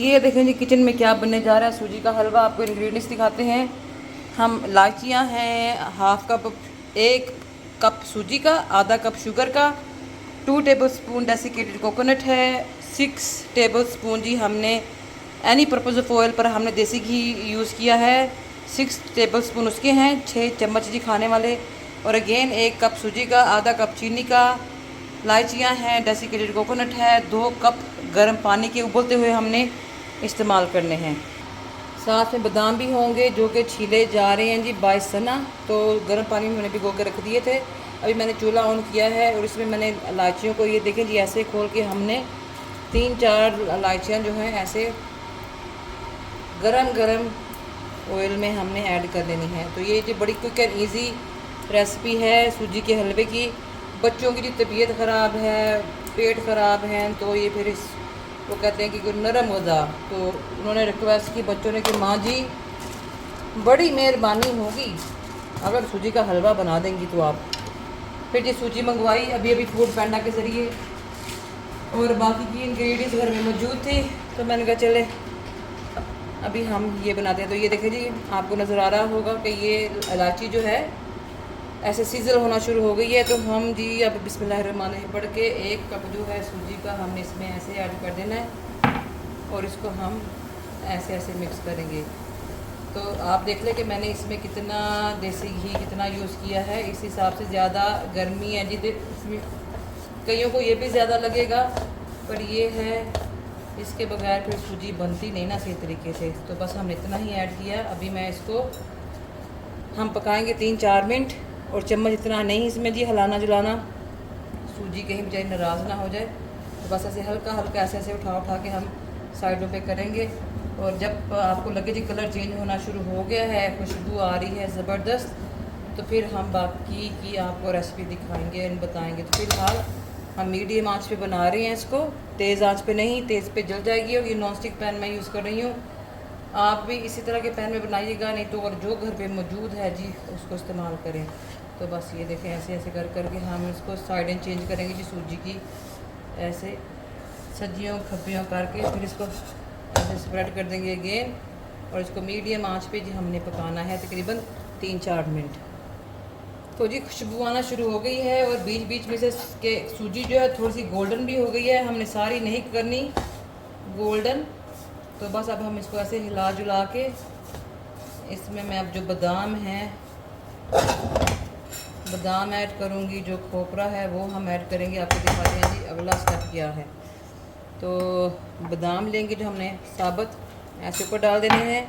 ये देखें जी किचन में क्या बनने जा रहा है। सूजी का हलवा। आपको इंग्रेडिएंट्स दिखाते हैं। हम इलायचियाँ हैं हाफ़ कप, 1 कप सूजी का, आधा कप शुगर का, 2 टेबलस्पून डेसिकेटेड कोकोनट है, 6 टेबलस्पून जी हमने एनी पर्पज़ ऑफ ऑयल पर हमने देसी घी यूज़ किया है, 6 टेबलस्पून उसके हैं, 6 चम्मच जी खाने वाले। और अगेन 1 कप सूजी का, आधा कप चीनी का, इलायचियाँ हैं, डेसिकेटेड कोकोनट है, 2 कप गर्म पानी के उबलते हुए हमने इस्तेमाल करने हैं। साथ में बादाम भी होंगे जो कि छीले जा रहे हैं जी बाय सना। तो गर्म पानी में मैंने भिगो के रख दिए थे। अभी मैंने चूल्हा ऑन किया है और इसमें मैंने इलायचियों को ये देखें जी ऐसे खोल के हमने 3-4 इलायचियाँ जो हैं ऐसे गरम गरम ऑयल में हमने ऐड कर लेनी है। तो ये जो बड़ी क्विक एंड ईजी रेसिपी है सूजी के हलवे की। बच्चों की जो तबीयत ख़राब है, पेट ख़राब है, तो ये फिर इस वो कहते हैं कि कोई नरम गज़ा, तो उन्होंने रिक्वेस्ट की बच्चों ने कि माँ जी बड़ी मेहरबानी होगी अगर सूजी का हलवा बना देंगी तो आप। फिर जी सूजी मंगवाई अभी फूड पैंडा के ज़रिए और बाकी की इंग्रेडिएंट्स घर में मौजूद थी, तो मैंने कहा चले अभी हम ये बनाते हैं। तो ये देखें जी आपको नज़र आ रहा होगा कि ये इलायची जो है ऐसे सीजल होना शुरू हो गई है। तो हम जी अब बिस्मिल्लाहिर्रहमानिर्रहीम पढ़ के 1 कप जो है सूजी का हमने इसमें ऐसे ऐड कर देना है और इसको हम ऐसे ऐसे मिक्स करेंगे। तो आप देख लें कि मैंने इसमें कितना देसी घी कितना यूज़ किया है, इस हिसाब से ज़्यादा गर्मी है जी इसमें। कईयों को ये भी ज़्यादा लगेगा, पर ये है इसके बगैर फिर सूजी बनती नहीं ना सही तरीके से। तो बस हमने इतना ही ऐड किया। अभी मैं इसको हम पकाएंगे 3-4 मिनट। और चम्मच इतना नहीं इसमें जी हिलाना जुलाना, सूजी कहीं बेचारी नाराज़ ना हो जाए। तो बस ऐसे हल्का हल्का ऐसे ऐसे उठा के हम साइडों पे करेंगे। और जब आपको लगे जी कलर चेंज होना शुरू हो गया है, खुशबू आ रही है ज़बरदस्त, तो फिर हम बाकी की आपको रेसिपी दिखाएंगे और बताएंगे। तो फिलहाल हम मीडियम आंच पे बना रहे हैं इसको, तेज़ आंच पे नहीं, तेज़ पे जल जाएगी। और ये नॉन स्टिक पैन मैं यूज़ कर रही हूँ। आप भी इसी तरह के पैन में बनाइएगा, नहीं तो और जो घर पे मौजूद है जी उसको इस्तेमाल करें। तो बस ये देखें ऐसे ऐसे कर करके हम इसको साइडें चेंज करेंगे जी सूजी की, ऐसे सज्जियों खब्बियों करके फिर इसको ऐसे स्प्रेड कर देंगे अगेन। और इसको मीडियम आंच पे जी हमने पकाना है तकरीबन 3-4 मिनट। तो जी खुशबू आना शुरू हो गई है और बीच बीच में से के सूजी जो है थोड़ी सी गोल्डन भी हो गई है। हमने सारी नहीं करनी गोल्डन। तो बस अब हम इसको ऐसे हिला जुला के इसमें मैं अब जो बादाम हैं बादाम ऐड करूँगी, जो खोपरा है वो हम ऐड करेंगे। आपको दिखाते हैं जी अगला स्टेप क्या है। तो बादाम लेंगे जो हमने साबुत ऐसे ऊपर डाल देने हैं।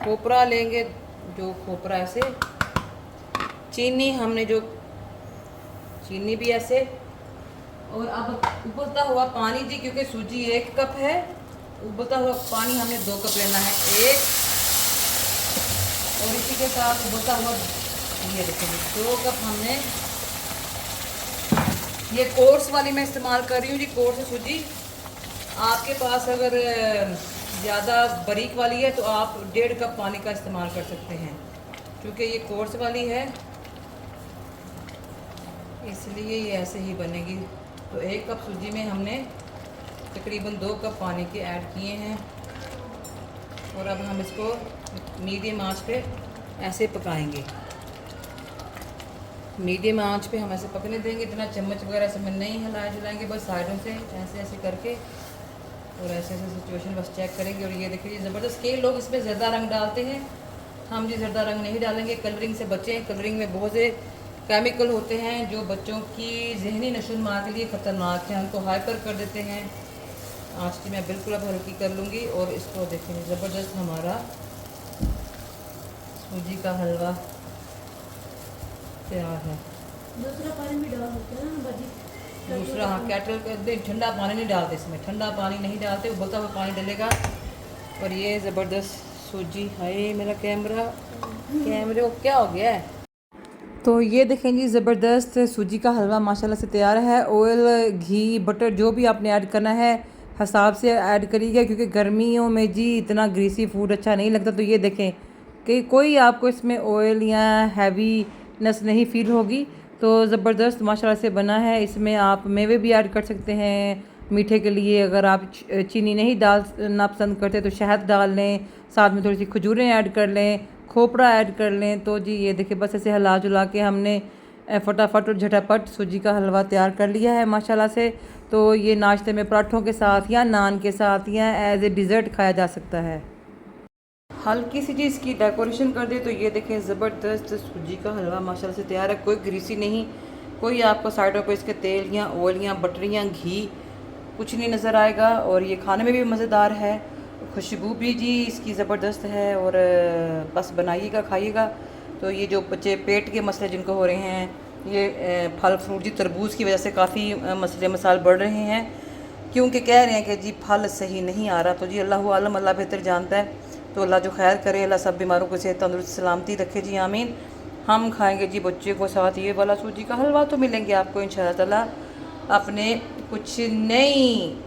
खोपरा लेंगे जो खोपरा ऐसे, चीनी हमने जो चीनी भी ऐसे। और अब उबलता हुआ पानी जी, क्योंकि सूजी 1 कप है, उबलता हुआ पानी हमने 2 कप लेना है, 1 और इसी के साथ उबलता हुआ ये देखिए 2 कप हमने। ये कोर्स वाली मैं इस्तेमाल कर रही हूँ जी, कोर्स सूजी। आपके पास अगर ज़्यादा बारीक वाली है तो आप 1.5 कप पानी का इस्तेमाल कर सकते हैं। क्योंकि ये कोर्स वाली है इसलिए ये ऐसे ही बनेगी। तो 1 कप सूजी में हमने तकरीबन 2 कप पानी के ऐड किए हैं। और अब हम इसको मीडियम आंच पे ऐसे पकाएंगे। मीडियम आंच पे हम ऐसे पकने देंगे। इतना चम्मच वगैरह से नहीं हिलाए जुलाएंगे, बस साइडों से ऐसे ऐसे करके और ऐसे ऐसे सिचुएशन बस चेक करेंगे। और ये देखिए ज़बरदस्त। कई लोग इसमें ज़र्दा रंग डालते हैं, हम जी ज़र्दा रंग नहीं डालेंगे। कलरिंग से बचें, कलरिंग में बहुत से केमिकल होते हैं जो बच्चों की जहनी नशोनुमा के लिए ख़तरनाक हैं, उनको हाइपर कर देते हैं। आँच की मैं बिल्कुल अब हल्की कर लूँगी। और इसको देखेंगे ज़बरदस्त हमारा सूजी का हलवा तैयार है। दूसरा पानी भी डाल सकते हैं ना भाजी। दूसरा हाँ, केटल के ठंडा पानी नहीं डालते, इसमें ठंडा पानी नहीं डालते, उबलता हुआ पानी डलेगा। और ये ज़बरदस्त सूजी, हाय मेरा कैमरे को क्या हो गया है। तो ये देखें जी ज़बरदस्त सूजी का हलवा माशाल्लाह से तैयार है। ऑयल, घी, बटर जो भी आपने ऐड करना है हिसाब से ऐड करिएगा, क्योंकि गर्मियों में जी इतना ग्रीसी फूड अच्छा नहीं लगता। तो ये देखें कि कोई आपको इसमें ऑयल या हैवीनेस नहीं फील होगी। तो ज़बरदस्त माशाल्लाह से बना है। इसमें आप मेवे भी ऐड कर सकते हैं, मीठे के लिए अगर आप चीनी नहीं डालना पसंद करते तो शहद डाल लें, साथ में थोड़ी सी खजूरें ऐड कर लें, खोपरा ऐड कर लें। तो जी ये देखिए बस ऐसे हिला जुला के हमने फटाफट और झटापट सूजी का हलवा तैयार कर लिया है माशाल्लाह से। तो ये नाश्ते में पराठों के साथ या नान के साथ या एज ए डिज़र्ट खाया जा सकता है। हल्की सी जी इसकी डेकोरेशन कर दे तो ये देखें ज़बरदस्त सूजी का हलवा माशाल्लाह से तैयार है। कोई ग्रीसी नहीं, कोई आपको साइडों पे इसके तेल या ऑयल या बटर या घी कुछ नहीं नज़र आएगा। और ये खाने में भी मज़ेदार है, खुशबू भी जी इसकी ज़बरदस्त है। और बस बनाइएगा खाइएगा। तो ये जो बच्चे पेट के मसले जिनको हो रहे हैं, ये फल फ्रूट जी तरबूज की वजह से काफ़ी मसले मसाल बढ़ रहे हैं, क्योंकि कह रहे हैं कि जी फल सही नहीं आ रहा। तो जी अल्लाह आलम, अल्लाह बेहतर जानता है। तो अल्लाह जो खैर करे, अल्लाह सब बीमारों को सेहत तंदुरुस्त सलामती रखे जी, आमीन। हम खाएंगे जी बच्चे को साथ ये वाला सूजी का हलवा। तो मिलेंगे आपको इंशाअल्लाह ताला अपने कुछ नई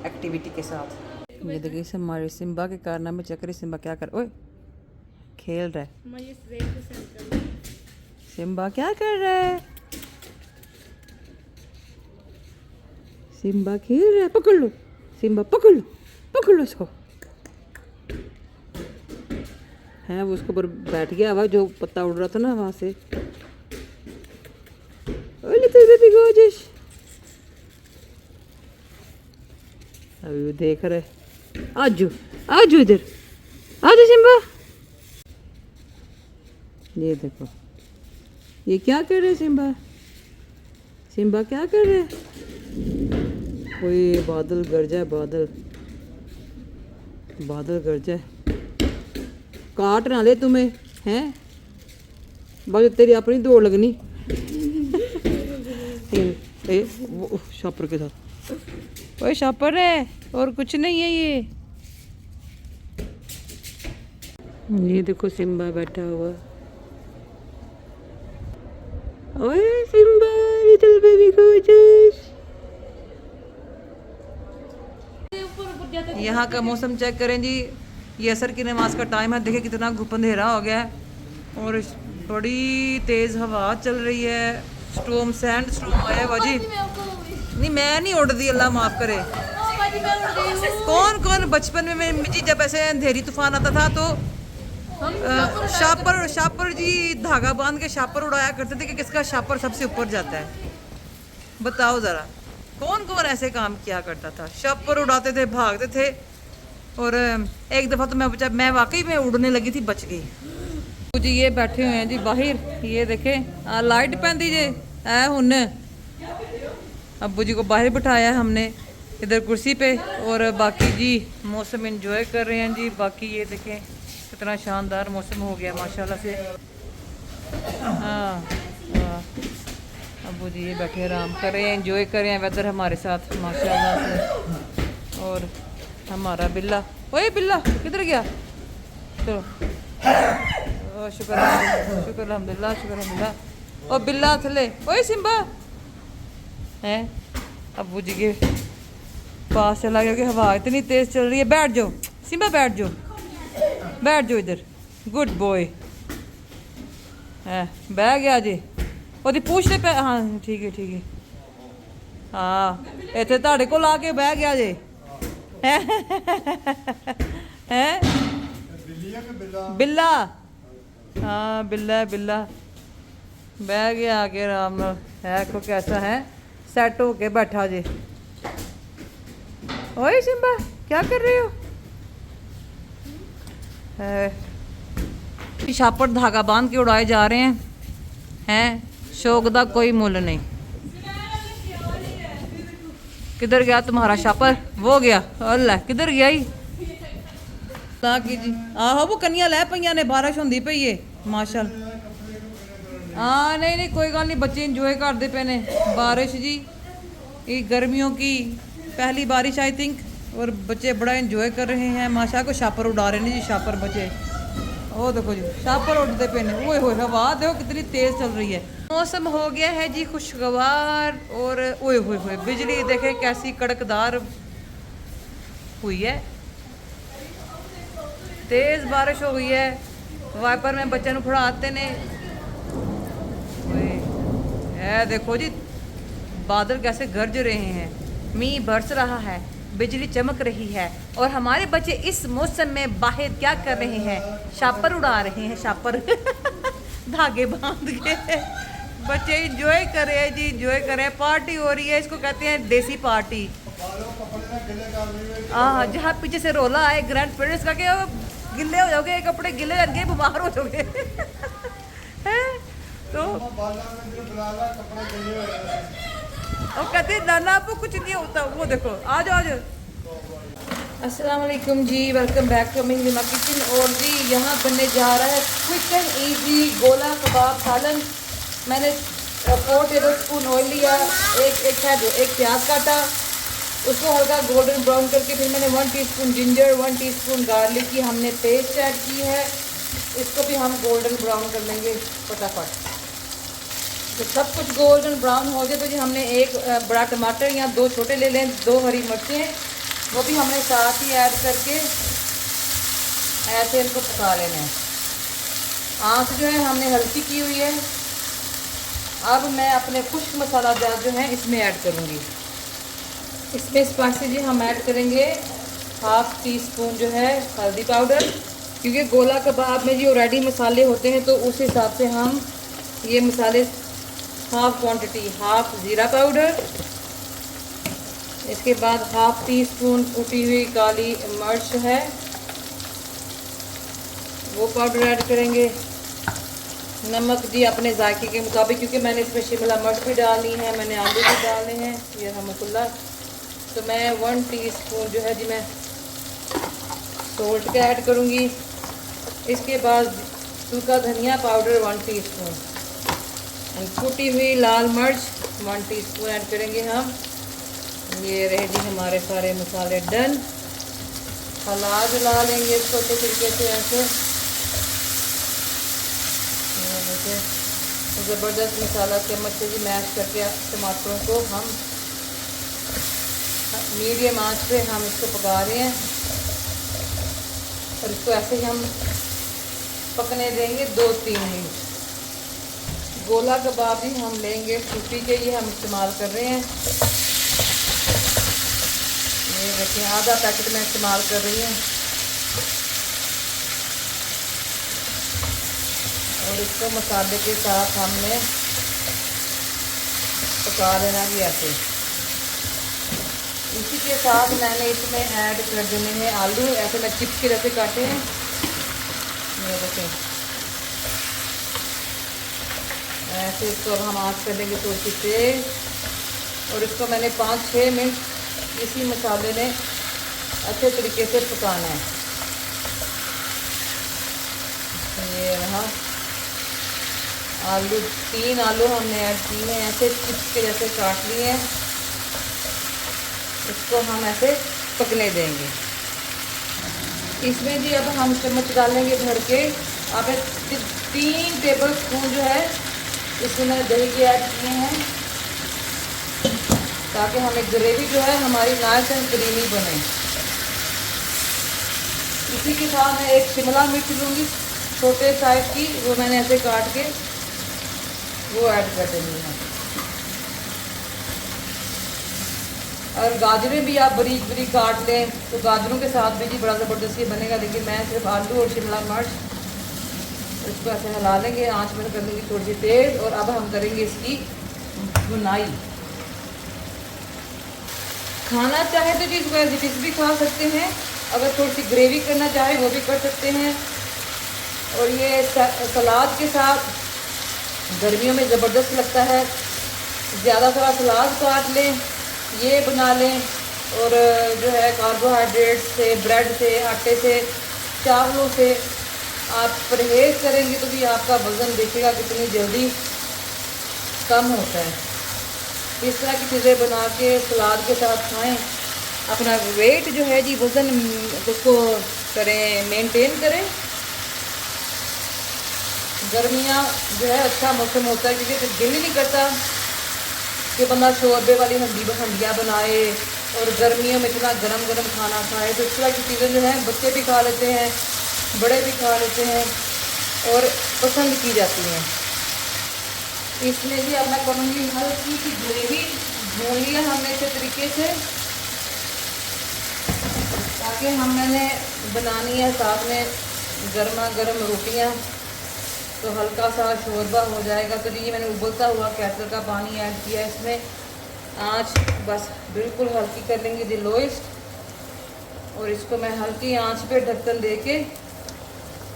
एक्टिविटी के साथ। ये देखिए हमारे सिम्बा के कारनामे चेक करें। सिम्बा क्या कर, ओए खेल रहा है। सिम्बा क्या कर रहा है? सिम्बा खेल रहा है। पकड़ लो सिम्बा, पकड़ लो, पकड़ लो इसको। है वो उसके ऊपर बैठ गया हुआ जो पत्ता उड़ रहा था ना वहाँ से। लिटिल बेबी गॉर्जियस, अभी वो देख रहे। आजू आजू इधर, आजू सिम्बा। ये देखो ये क्या कर रहे सिम्बा, सिम्बा क्या कर रहे? कोई बादल गरजा है, बादल बादल गरजा है। काट ना ले तुम्हें, हैं बस तेरी अपनी दौड़ लगनी। वो शापर के साथ, ओए शापर है और कुछ नहीं है। ये देखो सिम्बा बैठा हुआ। ओए सिम्बा लिटिल बेबी गॉर्जियस। यहाँ का मौसम चेक करें जी। ये असर की नमाज का टाइम है, देखिए कितना घुप अंधेरा हो गया है और बड़ी तेज़ हवा चल रही है। स्टॉर्म, सैंड स्टॉर्म आया है बाजी। नहीं मैं नहीं उड़ दी, अल्लाह माफ़ करे। कौन कौन बचपन में जी जब ऐसे अंधेरी तूफान आता था तो शापर जी धागा बांध के शापर उड़ाया करते थे कि किसका शापर सबसे ऊपर जाता है। बताओ ज़रा कौन कौन ऐसे काम किया करता था? शापर उड़ाते थे, भागते थे। और एक दफ़ा तो मैं वाकई में उड़ने लगी थी, बच गई जी। ये बैठे हुए हैं जी बाहर, ये देखें लाइट पैन दीजिए है हुन। अब्बू जी को बाहर बिठाया हमने इधर कुर्सी पे, और बाकी जी मौसम एंजॉय कर रहे हैं जी। बाकी ये देखें कितना शानदार मौसम हो गया माशाल्लाह से। हाँ अब्बू जी ये बैठे आराम कर रहे हैं, एंजॉय कर रहे हैं वेदर हमारे साथ माशाल्लाह से। और हमारा बिल्ला, ओए बिल्ला किधर गया? चलो शुक्र अल्हम्दुलिल्लाह, शुक्र अल्हम्दुलिल्लाह। और बिल्ला थले, ओए सिम्बा है अब्बू जी के पास चला गया कि हवा इतनी तेज़ चल रही है। बैठ जाओ सिम्बा, बैठ जाओ, बैठ जाओ इधर, गुड बॉय है। बह गया जी ਉਹਦੀ पूछ ले पे। हाँ ठीक है ठीक है। हाँ इतने ਤੁਹਾਡੇ ਕੋਲ ਆ ਕੇ ਬਹਿ ਗਿਆ ਜੇ है बिल्ला। हाँ बिल्ला बिल्ला बह गया आके आराम है को कैसा है सेट हो के बैठा जे। ओए सिम्बा क्या कर रहे हो? शापर धागा बांध के उड़ाए जा रहे हैं शौक दा कोई मुल नहीं। किधर गया तुम्हारा शापर? वो गया, अल्लाह किधर गया ही की जी। आहो वो कन्या लै पईयां ने, बारिश होंदी पई है माशाल्लाह। हाँ नहीं नहीं कोई गल नहीं, बच्चे इंजॉय करते पे ने बारिश जी। ये गर्मियों की पहली बारिश आई थिंक, और बच्चे बड़ा इंजॉय कर रहे हैं माशा को। शापर उड़ा रहे हैं जी, शापर बच्चे। वो देखो जी शापर उड़ते पे ने। ओए होए हवा देखो कितनी तेज़ चल रही है। मौसम हो गया है जी खुशगवार, और ओए होए होए बिजली देखे कैसी कड़कदार हुई है। तेज़ बारिश हो गई है। वाइपर में बच्चे ਨੂੰ फड़ाते ने। ओए देखो जी बादल कैसे गरज रहे हैं। मींह बरस रहा है, बिजली चमक रही है और हमारे बच्चे इस मौसम में बाहर क्या कर रहे हैं? शापर उड़ा रहे हैं, शापर धागे बांध के। बच्चे इंजॉय कर रहे हैं जी, इंजॉय कर रहे हैं, पार्टी हो रही है, इसको कहते हैं देसी पार्टी। हाँ, जहाँ पीछे से रोला है ग्रैंड पेरेंट्स का, कि गिले हो जाओगे, कपड़े गिले रहेंगे, बीमार हो जाओगे। हैं? तो और कहते हैं नाना आपको कुछ नहीं होता। वो देखो, आ जाओ आ जाओ। अस्सलाम वालेकुम जी, welcome back to Amin Lima kitchen. और जी यहाँ बनने जा रहा है क्विक एंड इजी गोला कबाब सालन। मैंने 4 टेबल स्पून ऑयल लिया, एक प्याज काटा, उसको हल्का गोल्डन ब्राउन करके फिर मैंने 1 टीस्पून जिंजर, 1 टीस्पून गार्लिक की हमने पेस्ट ऐड की है। इसको भी हम गोल्डन ब्राउन कर लेंगे फटाफट। तो सब कुछ गोल्डन ब्राउन हो जाए तो जी हमने एक बड़ा टमाटर या 2 छोटे ले लें, 2 हरी मिर्चें, वो भी हमने साथ ही ऐड करके ऐसे इनको पका लेना है। आँच जो है हमने हल्की की हुई है। अब मैं अपने खुश्क मसाला जात जो है इसमें ऐड करूँगी। इसमें स्पाइसी जी हम ऐड करेंगे 1/2 टीस्पून जो है हल्दी पाउडर, क्योंकि गोला कबाब में जी ऑलरेडी मसाले होते हैं तो उस हिसाब से हम ये मसाले हाफ क्वांटिटी, 1/2 ज़ीरा पाउडर, इसके बाद 1/2 टीस्पून कुटी हुई काली मिर्च है वो पाउडर ऐड करेंगे। नमक जी अपने जायके के मुताबिक, क्योंकि मैंने इसमें शिमला मिर्च भी डालनी है, मैंने आलू भी डालने हैं ये हमकुल्ला। तो मैं 1 टीस्पून जो है जी मैं सोल्ट का ऐड करूँगी। इसके बाद सूखा धनिया पाउडर 1 टीस्पून, कुटी हुई लाल मिर्च 1 टीस्पून ऐड करेंगे हम। ये रहे जी हमारे सारे मसाले डन। हिला लेंगे इसको अच्छे तरीके से ऐसे। ज़बरदस्त मसाला चम्मच से जी मैश करके टमाटरों को हम मीडियम आंच पे हम इसको पका रहे हैं और इसको ऐसे ही हम पकने देंगे 2-3 मिनट। गोला कबाब भी हम लेंगे सूपी के, ये हम इस्तेमाल कर रहे हैं। ये देखिए आधा पैकेट में इस्तेमाल कर रही हूँ और इसको मसाले के साथ हमने पका लेना भी ऐसे। इसी के साथ मैंने इसमें ऐड कर देने हैं आलू, ऐसे मैं चिप्स के जैसे काटे हैं। ये देखें ऐसे इसको अब हम आँच कर देंगे थोड़ी सी तेज और इसको मैंने 5-6 मिनट इसी मसाले में अच्छे तरीके से पकाना है। ये रहा आलू, 3 आलू हमने ऐड किए हैं, ऐसे चिप्स के जैसे काट लिए हैं। इसको हम ऐसे पकने देंगे। इसमें जी अब हम चम्मच डालेंगे भर के। अब 3 टेबल स्पून जो है इसमें मैंने दही के ऐड किए हैं, ताकि हमें ग्रेवी जो है हमारी नाइस एंड क्रीमी बने। इसी के साथ मैं एक शिमला मिर्च लूँगी छोटे साइज की, वो मैंने ऐसे काट के वो ऐड कर देंगे हम। और गाजरें भी आप बारीक बारीक काट लें तो गाजरों के साथ भी जी बड़ा ज़बरदस्त ये बनेगा, लेकिन मैं सिर्फ आलू और शिमला मिर्च, इसको ऐसे हिला लेंगे, आंच में कर देंगे थोड़ी सी तेज़। और अब हम करेंगे इसकी भुनाई। खाना चाहे तो जी इसको एज इट इज़ भी खा सकते हैं, अगर थोड़ी सी ग्रेवी करना चाहे वो भी कर सकते हैं। और ये सलाद के साथ गर्मियों में ज़बरदस्त लगता है। ज़्यादा सारा सलाद काट लें, ये बना लें और जो है कार्बोहाइड्रेट से, ब्रेड से, आटे से, चावलों से आप परहेज़ करेंगे तो भी आपका वज़न देखिएगा कितनी जल्दी कम होता है। इस तरह की चीज़ें बना के सलाद के साथ खाएं, अपना वेट जो है जी वज़न उसको करें, मेंटेन करें। गर्मियाँ जो है अच्छा मौसम होता है, क्योंकि दिल ही नहीं करता कि बंदा शोरबे वाली हंडियाँ बनाए और गर्मियों में इतना गरम गरम खाना खाए। तो इस तरह की चीज़ें जो हैं बच्चे भी खा लेते हैं, बड़े भी खा लेते हैं और पसंद की जाती हैं। इसमें भी अब मैं करूँगी हल्की सी ग्रेवी, भून लिया हमने इस तरीके से, ताकि मैंने बनानी है साथ में गर्मा गर्म रोटियां, तो हल्का सा शोरबा हो जाएगा। तो ये मैंने उबलता हुआ केटल का पानी ऐड किया इसमें। आँच बस बिल्कुल हल्की कर लेंगे, द लोएस्ट, और इसको मैं हल्की आंच पे ढक्कन दे के,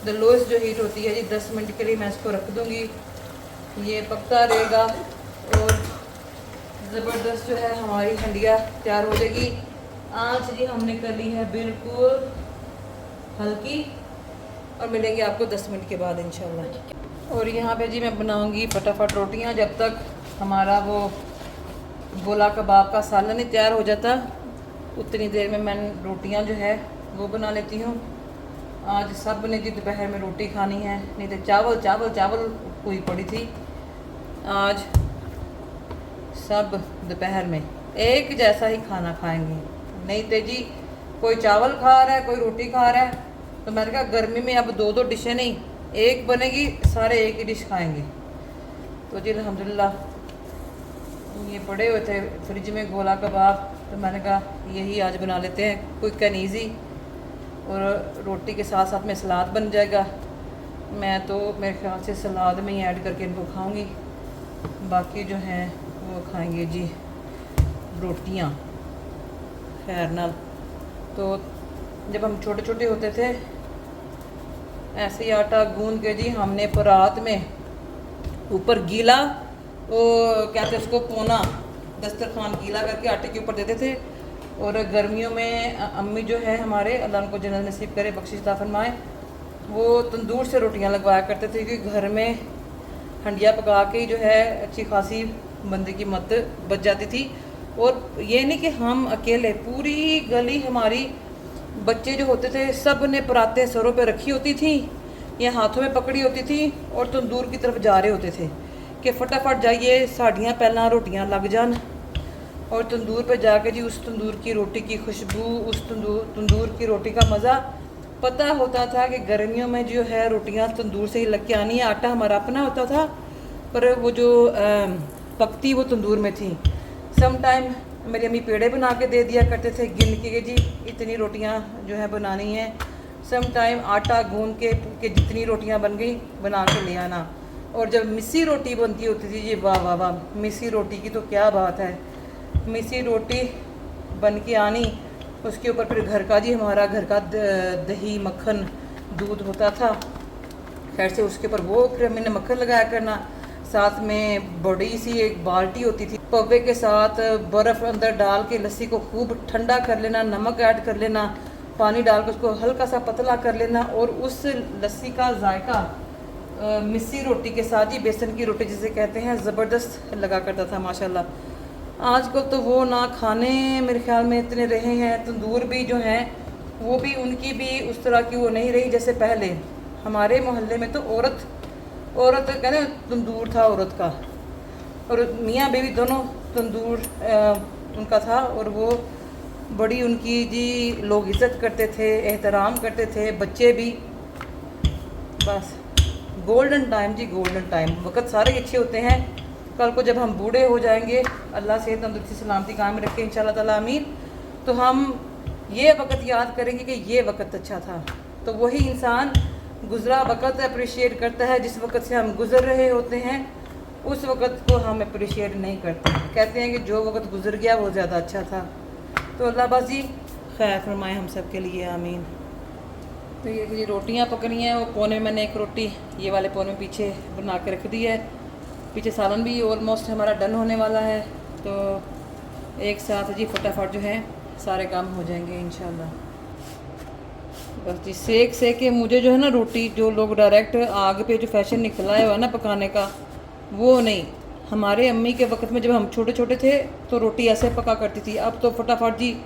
द लोएस्ट जो हीट होती है जी, 10 मिनट के लिए मैं इसको रख दूँगी। ये पकता रहेगा और ज़बरदस्त जो है हमारी हंडिया तैयार हो जाएगी। आंच जी हमने कर ली है बिल्कुल हल्की, और मिलेंगे आपको 10 मिनट के बाद इंशाल्लाह। और यहाँ पे जी मैं बनाऊँगी फटाफट रोटियाँ, जब तक हमारा वो गोला कबाब का सालन ही तैयार हो जाता, उतनी देर में मैं रोटियाँ जो है वो बना लेती हूँ। आज सब ने जी दोपहर में रोटी खानी है, नहीं तो चावल चावल चावल हुई पड़ी थी। आज सब दोपहर में एक जैसा ही खाना खाएंगे, नहीं तो जी कोई चावल खा रहा है, कोई रोटी खा रहा है। तो मैंने कहा गर्मी में अब 2-2 डिशें नहीं, एक बनेगी, सारे एक ही डिश खाएंगे। तो जी अल्हम्दुलिल्लाह ये पड़े हुए थे फ्रिज में गोला कबाब, तो मैंने कहा यही आज बना लेते हैं, क्विक एंड ईजी, और रोटी के साथ साथ में सलाद बन जाएगा। मैं तो मेरे ख्याल से सलाद में ही ऐड करके इनको खाऊंगी, बाकी जो हैं वो खाएंगे जी रोटियां खैर नाल। तो जब हम छोटे छोटे होते थे, ऐसे ही आटा गूंद के जी हमने परात में ऊपर गीला, वो कहते उसको पोना, दस्तरखान गीला करके आटे के ऊपर देते थे। और गर्मियों में अम्मी जो है हमारे, अल्लाह उनको जन्नत नसीब करे, बख्शिश अता फरमाए, वो तंदूर से रोटियां लगवाया करते थे, क्योंकि घर में हंडिया पका के ही जो है अच्छी खासी बंदे की मत बच जाती थी। और ये नहीं कि हम अकेले, पूरी गली हमारी बच्चे जो होते थे सब ने परातें सरों पे रखी होती थी या हाथों में पकड़ी होती थी, और तंदूर की तरफ जा रहे होते थे कि फटाफट जाइए साड़ियाँ पहला रोटियाँ लग जान। और तंदूर पे जाके जी उस तंदूर की रोटी की खुशबू, उस तंदूर की रोटी का मज़ा पता होता था कि गर्मियों में जो है रोटियां तंदूर से ही लग के आनी है। आटा हमारा अपना होता था, पर वो जो पकती वो तंदूर में थी। सम टाइम मेरी अम्मी पेड़े बना के दे दिया करते थे, गिन के जी इतनी रोटियां जो है बनानी है। सम टाइम आटा गूंद के जितनी रोटियां बन गई बना के ले आना। और जब मिस्सी रोटी बनती होती थी जी, वाह वाह वाह, मिस्सी रोटी की तो क्या बात है। मिस्सी रोटी बन के आनी, उसके ऊपर फिर घर का जी हमारा घर का दही मक्खन दूध होता था, खैर से उसके ऊपर वो फिर मैंने मक्खन लगाया करना। साथ में बड़ी सी एक बाल्टी होती थी, पौवे के साथ बर्फ़ अंदर डाल के लस्सी को खूब ठंडा कर लेना, नमक ऐड कर लेना, पानी डाल के उसको हल्का सा पतला कर लेना, और उस लस्सी का जायका मिस्सी रोटी के साथ ही, बेसन की रोटी जिसे कहते हैं, ज़बरदस्त लगा करता था माशाल्लाह। आजकल तो वो ना खाने मेरे ख्याल में इतने रहे हैं। तंदूर भी जो हैं वो भी, उनकी भी उस तरह की वो नहीं रही जैसे पहले। हमारे मोहल्ले में तो औरत कहते हैं तंदूर था औरत का, और मियाँ बीवी दोनों तंदूर उनका था, और वो बड़ी उनकी जी लोग इज़्ज़त करते थे, एहतराम करते थे, बच्चे भी। बस गोल्डन टाइम जी, गोल्डन टाइम। वक्त सारे अच्छे होते हैं, कल को जब हम बूढ़े हो जाएंगे, अल्लाह सेहत तंदुरुस्ती सलामती कायम रखे इंशाल्लाह ताला आमीन, तो हम ये वक्त याद करेंगे कि ये वक्त अच्छा था। तो वही इंसान गुज़रा वक्त अप्रिशिएट करता है, जिस वक्त से हम गुज़र रहे होते हैं उस वक्त को हम अप्रिशिएट नहीं करते। कहते हैं कि जो वक्त गुज़र गया वो ज़्यादा अच्छा था। तो अल्लाह बस जी खैर फरमाए हम सब के लिए, आमीन। तो ये रोटियां पक रही हैं, वो कोने में मैंने एक रोटी ये वाले कोने में पीछे बना के रख दी है। पीछे सालन भी ऑलमोस्ट हमारा डन होने वाला है, तो एक साथ जी फटाफट जो है सारे काम हो जाएंगे इंशाल्लाह। बस जी सेक के मुझे जो है ना रोटी, जो लोग डायरेक्ट आग पे जो फैशन निकला है ना पकाने का, वो नहीं। हमारे अम्मी के वक्त में जब हम छोटे छोटे थे तो रोटी ऐसे पका करती थी। अब तो फटाफट जी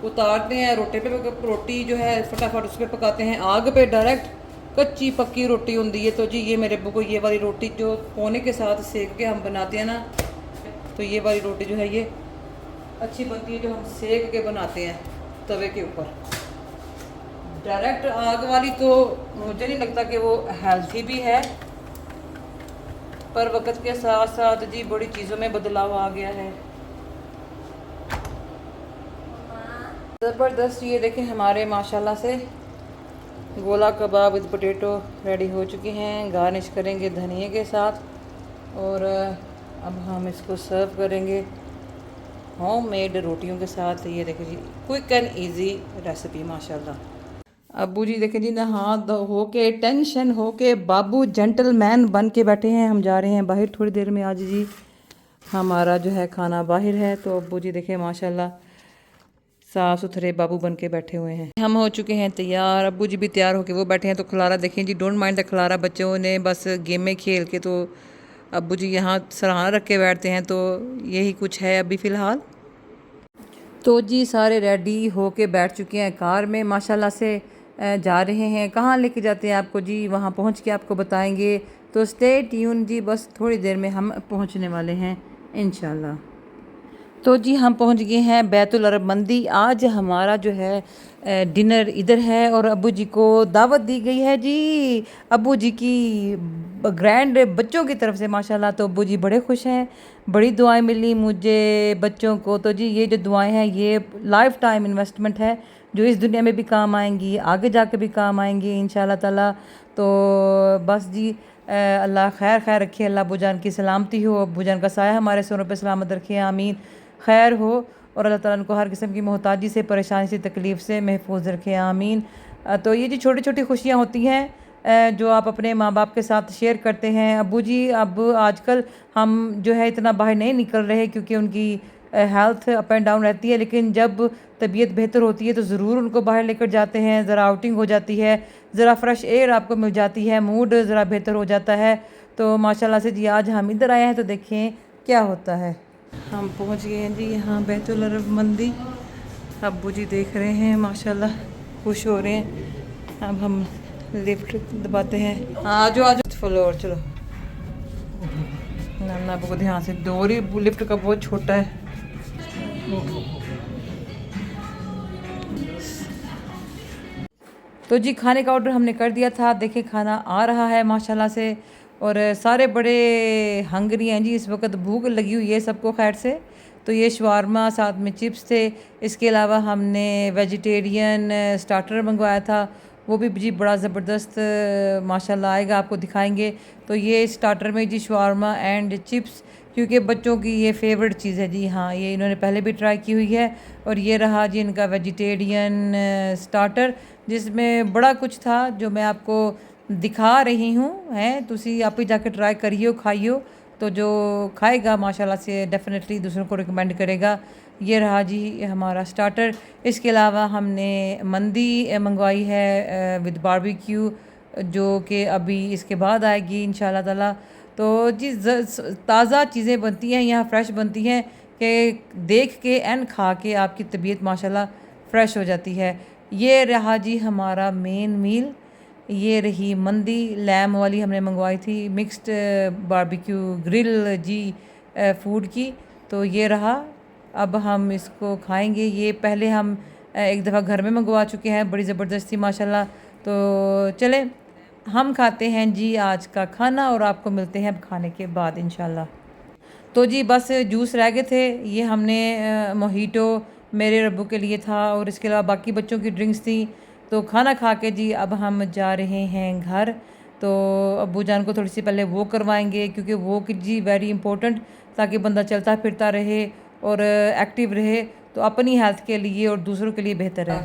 उतारते हैं रोटी जो है फटाफट उस पर पकाते हैं, आग पे डायरेक्ट कच्ची पक्की रोटी होती है। तो जी ये मेरे अब्बू को ये वाली रोटी जो कोने के साथ सेक के हम बनाते हैं ना, तो ये वाली रोटी जो है ये अच्छी बनती है, जो हम सेक के बनाते हैं तवे के ऊपर। डायरेक्ट आग वाली तो मुझे नहीं लगता कि वो हेल्थी भी है, पर वक्त के साथ साथ जी बड़ी चीज़ों में बदलाव आ गया है। ज़बरदस्त ये देखें हमारे माशाल्लाह से गोला कबाब विद पोटैटो रेडी हो चुके हैं। गार्निश करेंगे धनिए के साथ और अब हम इसको सर्व करेंगे होममेड रोटियों के साथ। ये देखें जी क्विक एंड इजी रेसिपी माशाल्लाह। अब्बू जी देखें जी नहा हो के टेंशन हो के बाबू जेंटलमैन बन के बैठे हैं। हम जा रहे हैं बाहर थोड़ी देर में। आज जी हमारा जो है खाना बाहर है, तो अब्बू जी देखें माशाल्लाह साफ़ सुथरे बाबू बन के बैठे हुए हैं। हम हो चुके हैं तैयार, अब्बू जी भी तैयार होके वो बैठे हैं। तो खलारा देखें जी, डोंट माइंड द खलारा, बच्चों ने बस गेम में खेल के तो अब्बू जी यहाँ सराहना रख के बैठते हैं। तो यही कुछ है अभी फ़िलहाल। तो जी सारे रेडी हो के बैठ चुके हैं कार में माशाल्लाह से। जा रहे हैं, कहाँ लेके जाते हैं आपको जी वहाँ पहुँच के आपको बताएंगे। तो स्टे ट्यून जी, बस थोड़ी देर में हम पहुँचने वाले हैं इंशाल्लाह। तो जी हम पहुंच गए हैं बैतुल अरब मंदी। आज हमारा जो है डिनर इधर है और अब्बू जी को दावत दी गई है जी, अब्बू जी की ग्रैंड बच्चों की तरफ से माशाल्लाह। तो अब्बू जी बड़े खुश हैं, बड़ी दुआएं मिली मुझे बच्चों को। तो जी ये जो दुआएं हैं ये लाइफ टाइम इन्वेस्टमेंट है, जो इस दुनिया में भी काम आएंगी, आगे जाके भी काम आएंगी इंशाल्लाह ताला। तो बस जी अल्लाह खैर खैर रखे, अल्लाह अब्बू जान की सलामती हो, अब्बू जान का साया हमारे सरों पे सलामत रखे, आमीन। खैर हो और अल्लाह ताला उनको हर किस्म की मोहताजी से, परेशानी से, तकलीफ़ से महफूज रखे, आमीन। तो ये जी छोटी छोटी खुशियाँ होती हैं जो आप अपने माँ बाप के साथ शेयर करते हैं। अब्बू जी अब आजकल हम जो है इतना बाहर नहीं निकल रहे क्योंकि उनकी हेल्थ अप एंड डाउन रहती है, लेकिन जब तबीयत बेहतर होती है तो ज़रूर उनको बाहर लेकर जाते हैं। ज़रा आउटिंग हो जाती है, ज़रा फ्रेश एयर आपको मिल जाती है, मूड ज़रा बेहतर हो जाता है। तो माशाल्लाह से जी आज हम इधर आए हैं तो देखें क्या होता है। हम पहुंच गए हैं जी यहाँ बैतुल अरब मंदी। अब्बू जी देख रहे हैं माशाल्लाह खुश हो रहे हैं। अब हम लिफ्ट दबाते हैं, आ जाओ फ्लोर चलो। ना अब्बू को ध्यान से, डोर ही लिफ्ट का बहुत छोटा है। तो जी खाने का ऑर्डर हमने कर दिया था, देखें खाना आ रहा है माशाल्लाह से। और सारे बड़े हंगरी हैं जी, इस वक्त भूख लगी हुई है सबको खैर से। तो ये शवारमा साथ में चिप्स थे, इसके अलावा हमने वेजिटेरियन स्टार्टर मंगवाया था, वो भी जी बड़ा ज़बरदस्त माशाल्लाह आएगा, आपको दिखाएंगे। तो ये स्टार्टर में जी शवारमा एंड चिप्स, क्योंकि बच्चों की ये फेवरेट चीज़ है जी। हाँ ये इन्होंने पहले भी ट्राई की हुई है। और ये रहा जी इनका वेजिटेरियन स्टार्टर, जिसमें बड़ा कुछ था जो मैं आपको दिखा रही हूँ। हैं तुसी आप ही जाके ट्राई करियो खाइयो, तो जो खाएगा माशाल्लाह से डेफिनेटली दूसरों को रिकमेंड करेगा। ये रहा जी हमारा स्टार्टर। इसके अलावा हमने मंदी मंगवाई है विद बारबेक्यू, जो कि अभी इसके बाद आएगी इंशाल्लाह ताला। तो जी ताज़ा चीज़ें बनती हैं यहाँ, फ्रेश बनती हैं कि देख के एंड खा के आपकी तबीयत माशाल्लाह फ़्रेश हो जाती है। ये रहा जी हमारा मेन मील, ये रही मंदी लैम वाली हमने मंगवाई थी, मिक्स्ड बारबेक्यू ग्रिल जी फूड की। तो ये रहा, अब हम इसको खाएंगे। ये पहले हम एक दफ़ा घर में मंगवा चुके हैं, बड़ी ज़बरदस्ती माशाल्लाह। तो चले हम खाते हैं जी आज का खाना और आपको मिलते हैं अब खाने के बाद इंशाल्लाह। तो जी बस जूस रह गए थे, ये हमने मोहितो मेरे रब्बू के लिए था और इसके अलावा बाकी बच्चों की ड्रिंक्स थी। तो खाना खा के जी अब हम जा रहे हैं घर। तो अब्बू जान को थोड़ी सी पहले वो करवाएंगे, क्योंकि वो कि जी वेरी इंपॉर्टेंट, ताकि बंदा चलता फिरता रहे और एक्टिव रहे, तो अपनी हेल्थ के लिए और दूसरों के लिए बेहतर है।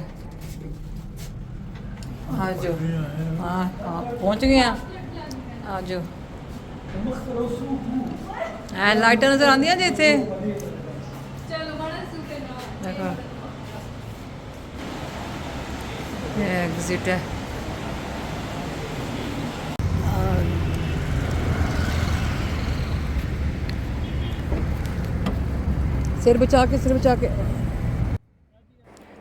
हाँ जो हाँ हाँ पहुँच गए हैं, आ जाओ। लाइट नज़र आती हैं जैसे देखो एग्जिट है। सिर बचा के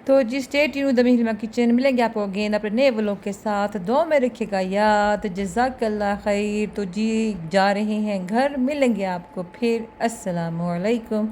तो जी स्टे ट्यून्ड द महिमा किचन। मिलेंगे आपको अगेन अपने नए व्लॉग के साथ, दुआ में रखिएगा याद। जज़ाकल्लाह खैर। तो जी जा रहे हैं घर, मिलेंगे आपको फिर। अस्सलामु अलैकुम।